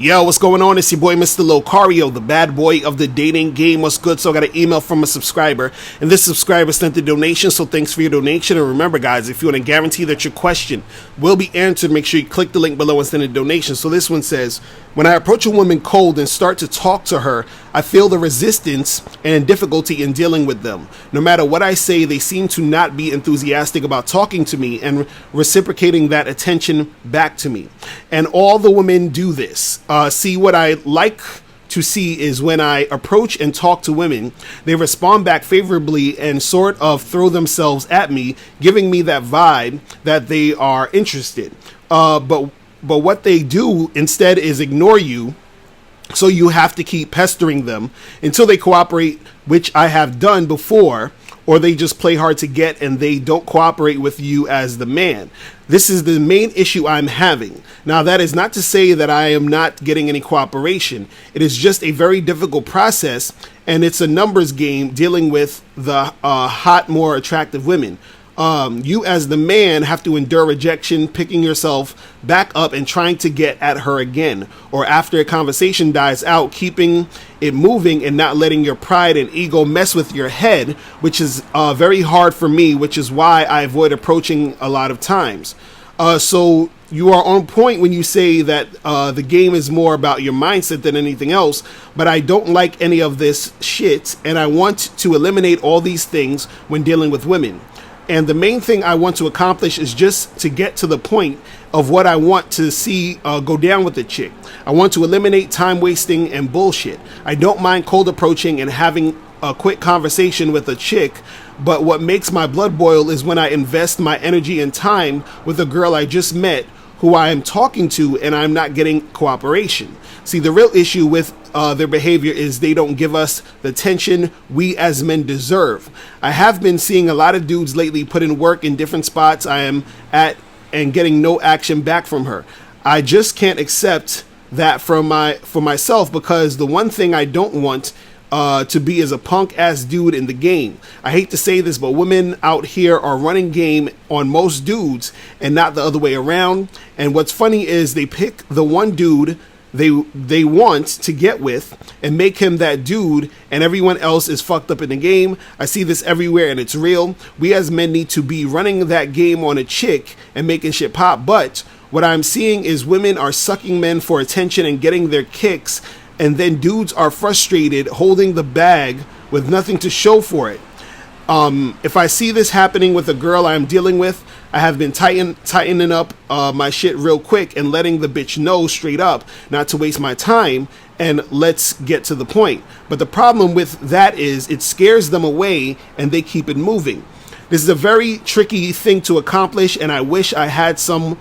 Yo, what's going on? It's your boy, Mr. Locario, the bad boy of the dating game. What's good? So I got an email from a subscriber, and this subscriber sent a donation, so thanks for your donation. And remember, guys, if you want to guarantee that your question will be answered, make sure you click the link below and send a donation. So this one says, when I approach a woman cold and start to talk to her, I feel the resistance and difficulty in dealing with them. No matter what I say, they seem to not be enthusiastic about talking to me and reciprocating that attention back to me. And all the women do this. See, what I like to see is when I approach and talk to women, they respond back favorably and sort of throw themselves at me, giving me that vibe that they are interested. But what they do instead is ignore you. So you have to keep pestering them until they cooperate, which I have done before, or they just play hard to get and they don't cooperate with you as the man. This is the main issue I'm having. Now, that is not to say that I am not getting any cooperation. It is just a very difficult process, and it's a numbers game dealing with the hot, more attractive women. You as the man have to endure rejection, picking yourself back up and trying to get at her again. Or after a conversation dies out, keeping it moving and not letting your pride and ego mess with your head, which is very hard for me, which is why I avoid approaching a lot of times. So you are on point when you say that the game is more about your mindset than anything else, but I don't like any of this shit, and I want to eliminate all these things when dealing with women. And the main thing I want to accomplish is just to get to the point of what I want to see go down with the chick. I want to eliminate time wasting and bullshit. I don't mind cold approaching and having a quick conversation with a chick, but what makes my blood boil is when I invest my energy and time with a girl I just met who I am talking to and I'm not getting cooperation. See, the real issue with their behavior is they don't give us the attention we as men deserve. I have been seeing a lot of dudes lately put in work in different spots I am at and getting no action back from her. I just can't accept that for myself, because the one thing I don't want to be is a punk ass dude in the game. I hate to say this, but women out here are running game on most dudes and not the other way around. And what's funny is they pick the one dude they want to get with and make him that dude, and everyone else is fucked up in the game. I see this everywhere and it's real. We as men need to be running that game on a chick and making shit pop, but what I'm seeing is women are sucking men for attention and getting their kicks, and then dudes are frustrated holding the bag with nothing to show for it. If I see this happening with a girl I'm dealing with, I have been tightening up my shit real quick and letting the bitch know straight up not to waste my time and let's get to the point. But the problem with that is it scares them away and they keep it moving. This is a very tricky thing to accomplish, and I wish I had someone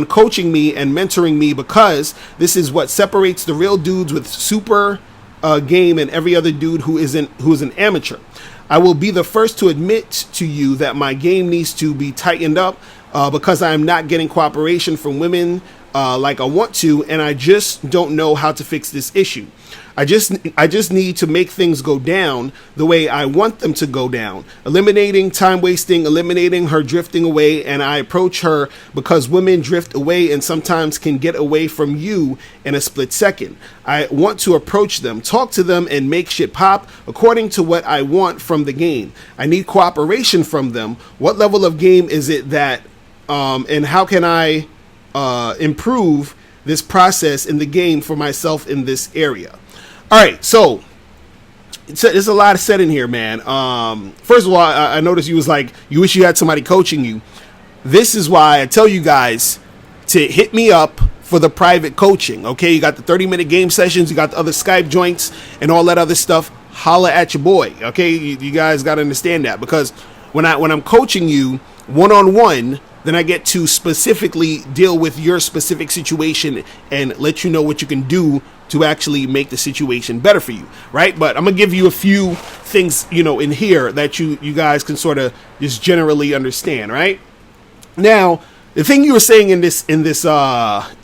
coaching me and mentoring me, because this is what separates the real dudes with super game and every other dude who is an amateur. I will be the first to admit to you that my game needs to be tightened up because I am not getting cooperation from women like I want to, and I just don't know how to fix this issue. I just need to make things go down the way I want them to go down, eliminating time wasting, eliminating her drifting away, and I approach her because women drift away and sometimes can get away from you in a split second. I want to approach them, talk to them, and make shit pop according to what I want from the game. I need cooperation from them. What level of game is it that, and how can I improve this process in the game for myself in this area? All right, so there's a lot said in here, man. First of all, I noticed you was like, you wish you had somebody coaching you. This is why I tell you guys to hit me up for the private coaching, okay? You got the 30-minute game sessions, you got the other Skype joints, and all that other stuff. Holla at your boy, okay? You guys got to understand that, because when I'm coaching you one-on-one, then I get to specifically deal with your specific situation and let you know what you can do to actually make the situation better for you, right? But I'm gonna give you a few things, in here that you guys can sort of just generally understand, right? Now, the thing you were saying in this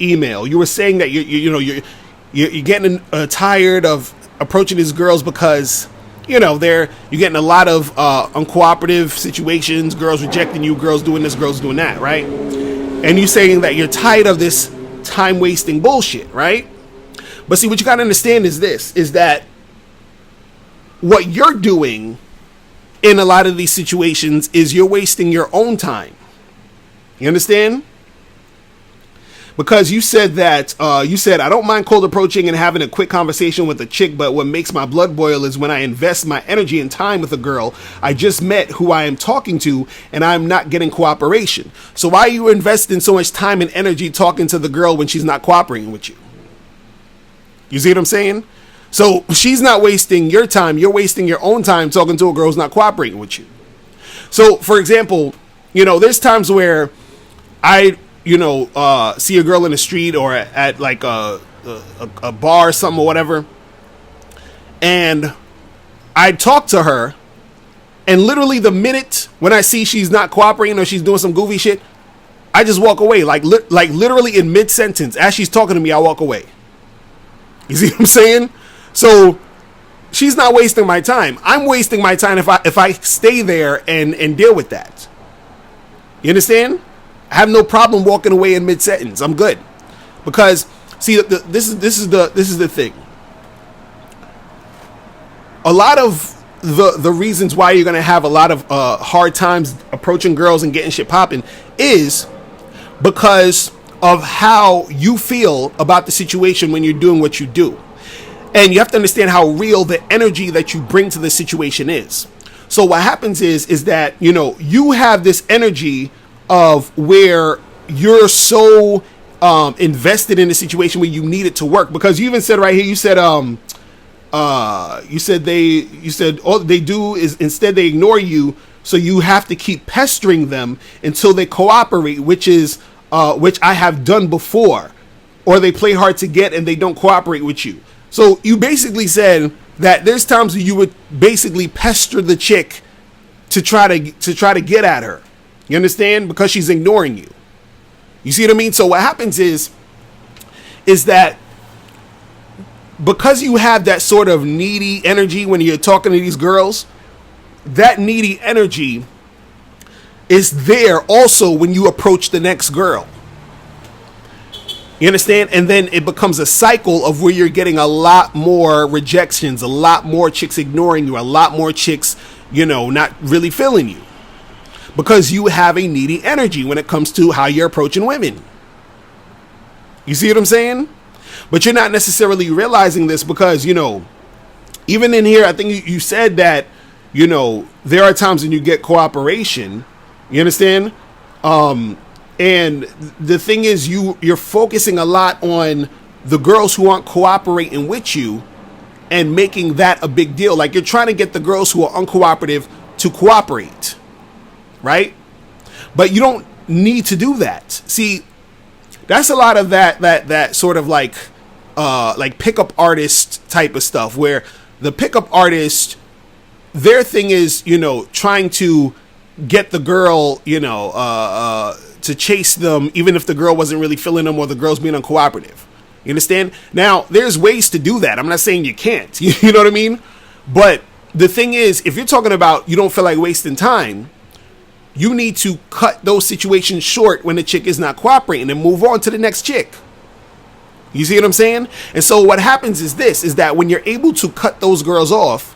email, you were saying that you're getting tired of approaching these girls because you're getting a lot of uncooperative situations, girls rejecting you, girls doing this, girls doing that, right? And you're saying that you're tired of this time wasting bullshit, right? But see, what you got to understand is this, is that what you're doing in a lot of these situations is you're wasting your own time. You understand? Because you said that, I don't mind cold approaching and having a quick conversation with a chick, but what makes my blood boil is when I invest my energy and time with a girl I just met who I am talking to and I'm not getting cooperation. So why are you investing so much time and energy talking to the girl when she's not cooperating with you? You see what I'm saying? So she's not wasting your time. You're wasting your own time talking to a girl who's not cooperating with you. So, for example, there's times where I see a girl in the street or at like a bar or something or whatever, and I talk to her, and literally the minute when I see she's not cooperating or she's doing some goofy shit, I just walk away, like literally in mid-sentence. As she's talking to me, I walk away. You see what I'm saying? So she's not wasting my time. I'm wasting my time if I stay there and deal with that. You understand? I have no problem walking away in mid-sentence. I'm good. Because see, this is the thing. A lot of the reasons why you're going to have a lot of hard times approaching girls and getting shit popping is because of how you feel about the situation when you're doing what you do. And you have to understand how real the energy that you bring to the situation is. So what happens is that, you have this energy of where you're so invested in the situation where you need it to work. Because you even said right here, you said all they do is instead they ignore you, so you have to keep pestering them until they cooperate, which I have done before, or they play hard to get and they don't cooperate with you. So you basically said that there's times where you would basically pester the chick to try to get at her. You understand? Because she's ignoring you. You see what I mean? So what happens is that because you have that sort of needy energy when you're talking to these girls, that needy energy is there also when you approach the next girl. You understand? And then it becomes a cycle of where you're getting a lot more rejections, a lot more chicks ignoring you, a lot more chicks, not really feeling you. Because you have a needy energy when it comes to how you're approaching women. You see what I'm saying? But you're not necessarily realizing this because, even in here, I think you said that, there are times when you get cooperation. You understand? And the thing is, you're focusing a lot on the girls who aren't cooperating with you and making that a big deal. Like you're trying to get the girls who are uncooperative to cooperate, right? But you don't need to do that. See, that's a lot of that sort of like pickup artist type of stuff where the pickup artist, their thing is, trying to get the girl, to chase them, even if the girl wasn't really feeling them or the girl's being uncooperative. You understand? Now, there's ways to do that. I'm not saying you can't. You know what I mean? But the thing is, if you're talking about you don't feel like wasting time, you need to cut those situations short when the chick is not cooperating and move on to the next chick. You see what I'm saying? And so what happens is that when you're able to cut those girls off,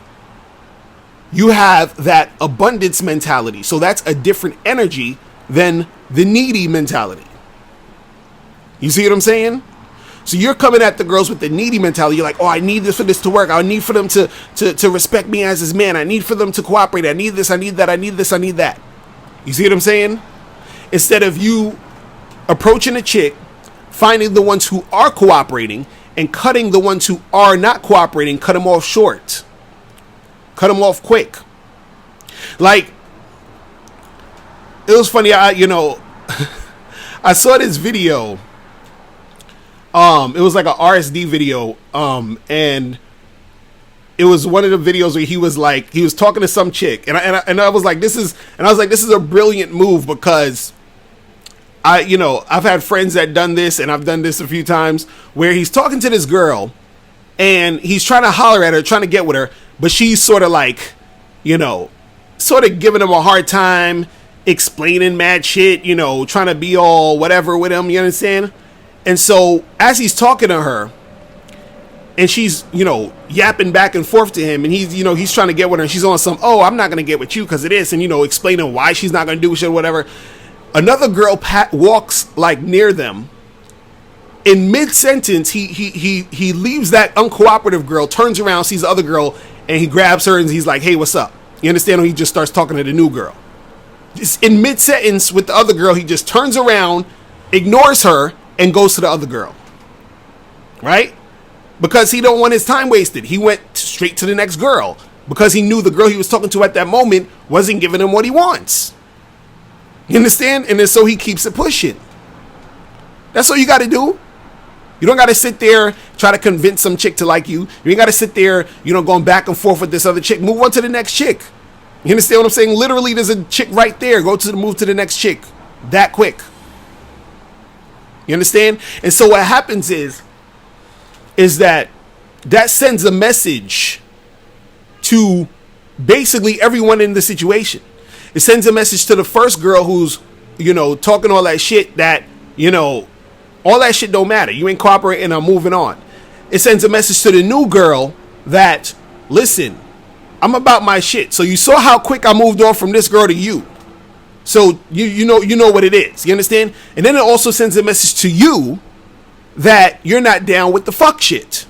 you have that abundance mentality. So that's a different energy than the needy mentality. You see what I'm saying? So you're coming at the girls with the needy mentality. You're like, oh, I need this for this to work. I need for them to respect me as his man. I need for them to cooperate. I need this. I need that. I need this. I need that. You see what I'm saying? Instead of you approaching a chick, finding the ones who are cooperating and cutting the ones who are not cooperating, cut them off short. Cut them off quick. Like, it was funny. I saw this video. It was like a RSD video. And it was one of the videos where he was talking to some chick, and I was like, this is a brilliant move because I've had friends that done this, and I've done this a few times where he's talking to this girl, and he's trying to holler at her, trying to get with her, but she's sort of like, sort of giving him a hard time, explaining mad shit, trying to be all whatever with him, you understand? And so as he's talking to her, and she's, yapping back and forth to him, and he's trying to get with her, and she's on some, oh, I'm not going to get with you because of this, and, explaining why she's not going to do shit or whatever. Another girl walks, like, near them. In mid-sentence, he leaves that uncooperative girl, turns around, sees the other girl, and he grabs her, and he's like, hey, what's up? You understand? Or he just starts talking to the new girl. Just in mid-sentence with the other girl, he just turns around, ignores her, and goes to the other girl. Right? Because he don't want his time wasted. He went straight to the next girl because he knew the girl he was talking to at that moment wasn't giving him what he wants. You understand? And then so he keeps it pushing. That's all you got to do. You don't got to sit there, try to convince some chick to like you. You ain't got to sit there, going back and forth with this other chick. Move on to the next chick. You understand what I'm saying? Literally, there's a chick right there. Move to the next chick. That quick. You understand? And so what happens is that sends a message to basically everyone in the situation. It sends a message to the first girl who's, talking all that shit that, all that shit don't matter. You ain't cooperating, I'm moving on. It sends a message to the new girl that, listen, I'm about my shit. So you saw how quick I moved on from this girl to you. So you know what it is. You understand? And then it also sends a message to you that you're not down with the fuck shit.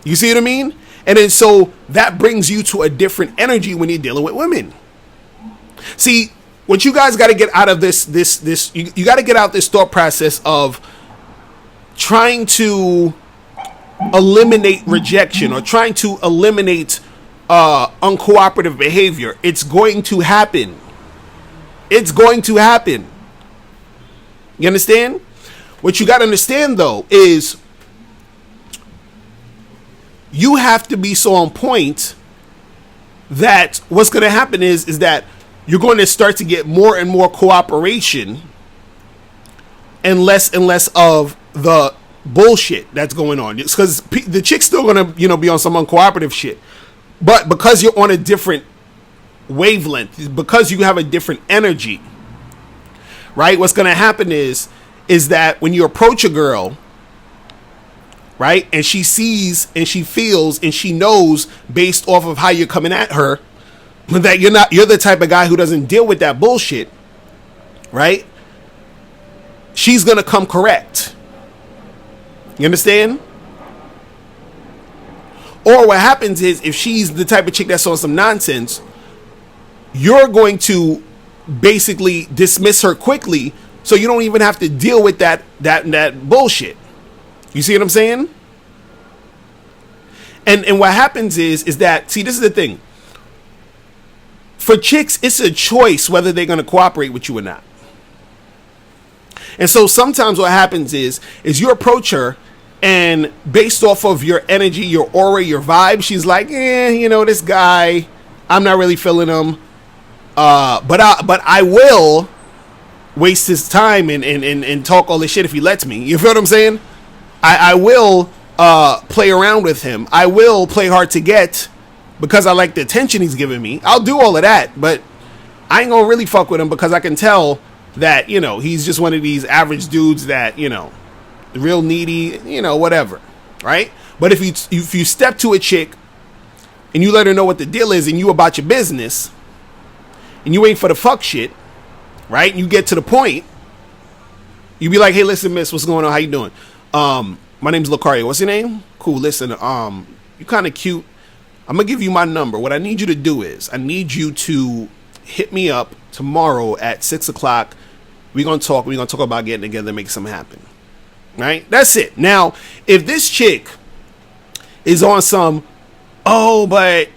You see what I mean? And then so that brings you to a different energy when you're dealing with women. See, what you guys got to get out of this you got to get out this thought process of trying to eliminate rejection or trying to eliminate uncooperative behavior. It's going to happen. It's going to happen. You understand? What you got to understand, though, is you have to be so on point that what's going to happen is that you're going to start to get more and more cooperation and less of the bullshit that's going on. Because the chick's still going to, be on some uncooperative shit. But because you're on a different wavelength, because you have a different energy, right? What's going to happen is that when you approach a girl, right, and she sees and she feels and she knows based off of how you're coming at her that you're the type of guy who doesn't deal with that bullshit, right? She's going to come correct. You understand? Or what happens is if she's the type of chick that's on some nonsense, you're going to basically dismiss her quickly so you don't even have to deal with that bullshit. You see what I'm saying? And what happens is that, see, this is the thing. For chicks, it's a choice whether they're going to cooperate with you or not. And so sometimes what happens is you approach her and based off of your energy, your aura, your vibe, she's like, this guy, I'm not really feeling him. But I will waste his time and talk all this shit if he lets me. You feel what I'm saying? I will play around with him. I will play hard to get because I like the attention he's giving me. I'll do all of that, but I ain't gonna really fuck with him because I can tell that, he's just one of these average dudes that, real needy, whatever, right? But if you step to a chick and you let her know what the deal is and you about your business and you ain't for the fuck shit, right? And you get to the point, you be like, hey, listen, miss, what's going on? How you doing? My name's Lucario. What's your name? Cool. Listen, you kind of cute. I'm gonna give you my number. What I need you to do is I need you to hit me up tomorrow at 6:00. We're gonna talk about getting together and make something happen. Right? That's it. Now, if this chick is on some, but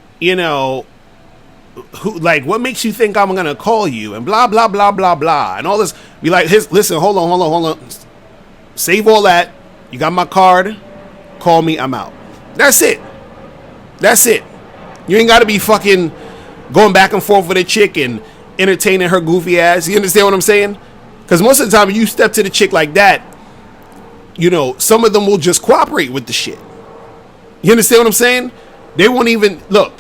who, like, what makes you think I'm gonna call you and blah blah blah blah blah and all this, be like, listen, hold on, save all that. You got my card. Call me. I'm out. That's it. You ain't got to be fucking going back and forth with a chick and entertaining her goofy ass. You understand what I'm saying? Because most of the time, you step to the chick like that, some of them will just cooperate with the shit. You understand what I'm saying? They won't even look.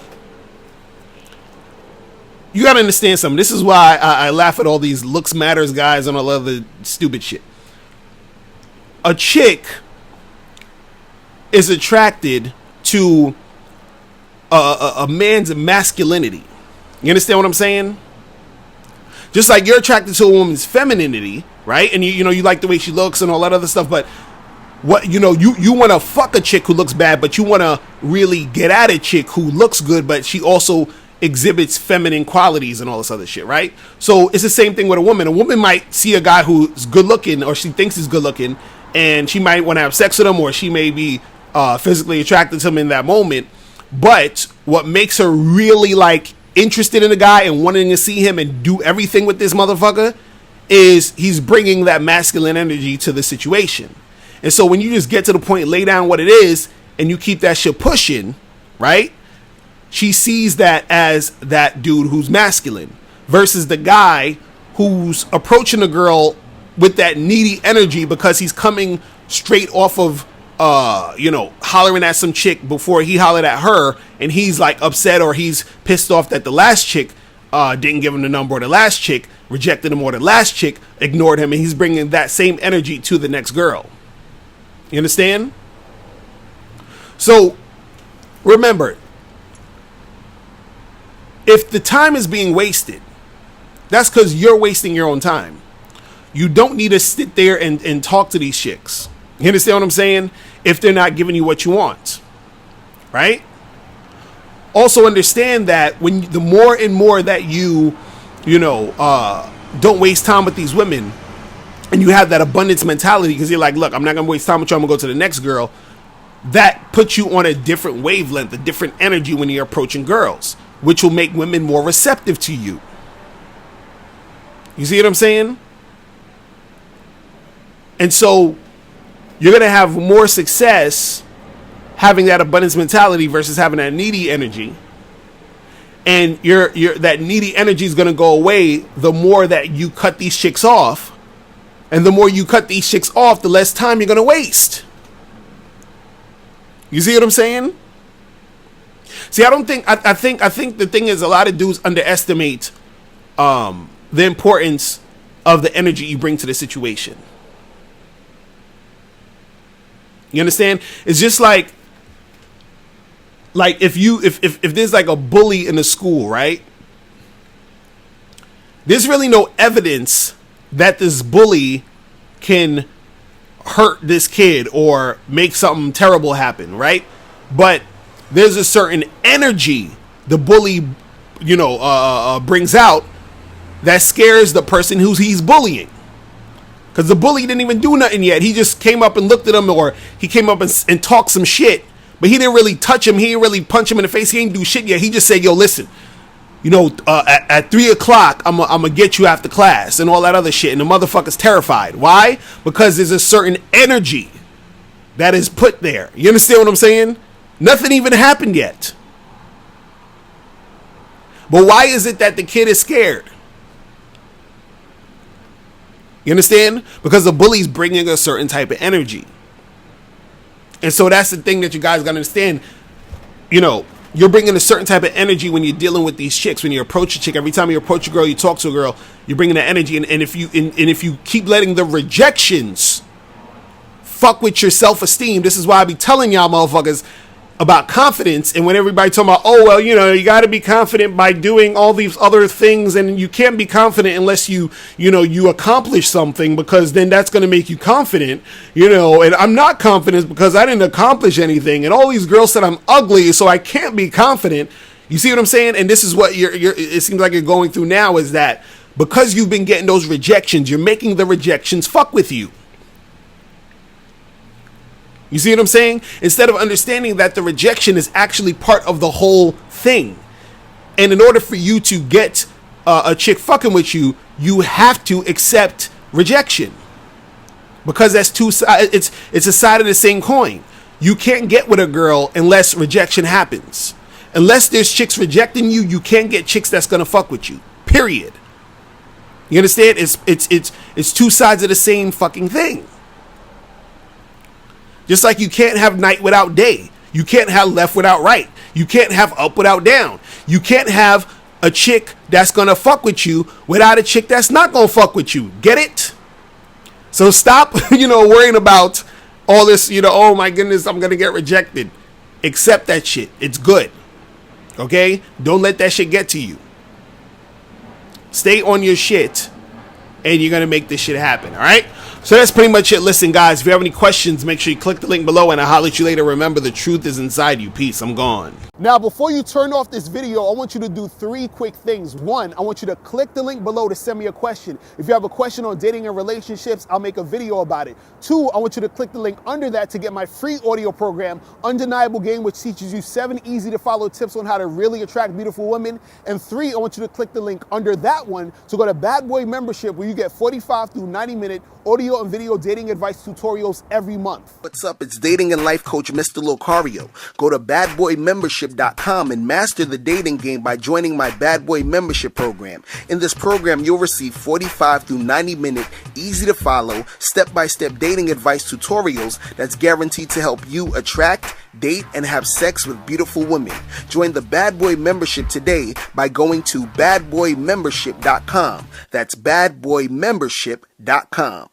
You got to understand something. This is why I laugh at all these looks matters guys and all other stupid shit. A chick is attracted to a man's masculinity. You understand what I'm saying? Just like you're attracted to a woman's femininity, right? And you know, you like the way she looks and all that other stuff, but what, you know, you want to fuck a chick who looks bad, but you want to really get at a chick who looks good, but she also exhibits feminine qualities and all this other shit, right? So it's the same thing with a woman. A woman might see a guy who's good looking, or she thinks he's good looking, and she might want to have sex with him, or she may be physically attracted to him in that moment. But what makes her really like interested in the guy and wanting to see him and do everything with this motherfucker is he's bringing that masculine energy to the situation. And so when you just get to the point, lay down what it is, and you keep that shit pushing, right? She sees that as that dude who's masculine versus the guy who's approaching a girl with that needy energy because he's coming straight off of, you know, hollering at some chick before he hollered at her, and he's like upset or he's pissed off that the last chick didn't give him the number, or the last chick rejected him, or the last chick ignored him, and he's bringing that same energy to the next girl. You understand? So remember, if the time is being wasted, that's because you're wasting your own time. You don't need to sit there and talk to these chicks. You understand what I'm saying? If they're not giving you what you want, right? Also understand that when the more and more that you don't waste time with these women, and you have that abundance mentality because you're like, look, I'm not going to waste time with you, I'm going to go to the next girl. That puts you on a different wavelength, a different energy when you're approaching girls, which will make women more receptive to you. You see what I'm saying? And so you're going to have more success having that abundance mentality versus having that needy energy. And that needy energy is going to go away the more that you cut these chicks off. And the more you cut these chicks off, the less time you're going to waste. You see what I'm saying? See, I think the thing is, a lot of dudes underestimate the importance of the energy you bring to the situation. You understand? It's just like if there's like a bully in a school, right? There's really no evidence that this bully can hurt this kid or make something terrible happen, right? But there's a certain energy the bully, brings out that scares the person who he's bullying. Because the bully didn't even do nothing yet. He just came up and looked at him, or he came up and talked some shit. But he didn't really touch him. He didn't really punch him in the face. He ain't do shit yet. He just said, yo, listen, at 3 o'clock, I'm going to get you after class and all that other shit. And the motherfucker's terrified. Why? Because there's a certain energy that is put there. You understand what I'm saying? Nothing even happened yet. But why is it that the kid is scared? You understand? Because the bully's bringing a certain type of energy. And so that's the thing that you guys got to understand. You're bringing a certain type of energy when you're dealing with these chicks. When you approach a chick, every time you approach a girl, you talk to a girl, you're bringing that energy. And if you keep letting the rejections fuck with your self-esteem, this is why I be telling y'all motherfuckers about confidence. And when everybody talking about, oh, well, you got to be confident by doing all these other things, and you can't be confident unless you accomplish something, because then that's going to make you confident, and I'm not confident because I didn't accomplish anything, and all these girls said I'm ugly, so I can't be confident. You see what I'm saying? And this is what it seems like you're going through now, is that because you've been getting those rejections, you're making the rejections fuck with you. You see what I'm saying? Instead of understanding that the rejection is actually part of the whole thing. And in order for you to get a chick fucking with you, you have to accept rejection. Because that's it's a side of the same coin. You can't get with a girl unless rejection happens. Unless there's chicks rejecting you, you can't get chicks that's gonna fuck with you. Period. You understand? It's two sides of the same fucking thing. Just like you can't have night without day. You can't have left without right. You can't have up without down. You can't have a chick that's going to fuck with you without a chick that's not going to fuck with you. Get it? So stop, worrying about, all this, oh my goodness, I'm going to get rejected. Accept that shit. It's good. Okay? Don't let that shit get to you. Stay on your shit, and you're going to make this shit happen. All right? So that's pretty much it. Listen, guys, if you have any questions, make sure you click the link below, and I'll holler at you later. Remember, the truth is inside you. Peace. I'm gone. Now, before you turn off this video, I want you to do 3 quick things. 1, I want you to click the link below to send me a question. If you have a question on dating and relationships, I'll make a video about it. 2, I want you to click the link under that to get my free audio program, Undeniable Game, which teaches you 7 easy to follow tips on how to really attract beautiful women. And 3, I want you to click the link under that one to go to Bad Boy Membership, where you get 45 through 90-minute audio and video dating advice tutorials every month. What's up? It's dating and life coach Mr. Locario. Go to badboymembership.com and master the dating game by joining my Bad Boy Membership program. In this program, you'll receive 45 through 90-minute, easy to follow, step-by-step dating advice tutorials that's guaranteed to help you attract, date, and have sex with beautiful women. Join the Bad Boy Membership today by going to badboymembership.com. That's badboymembership.com.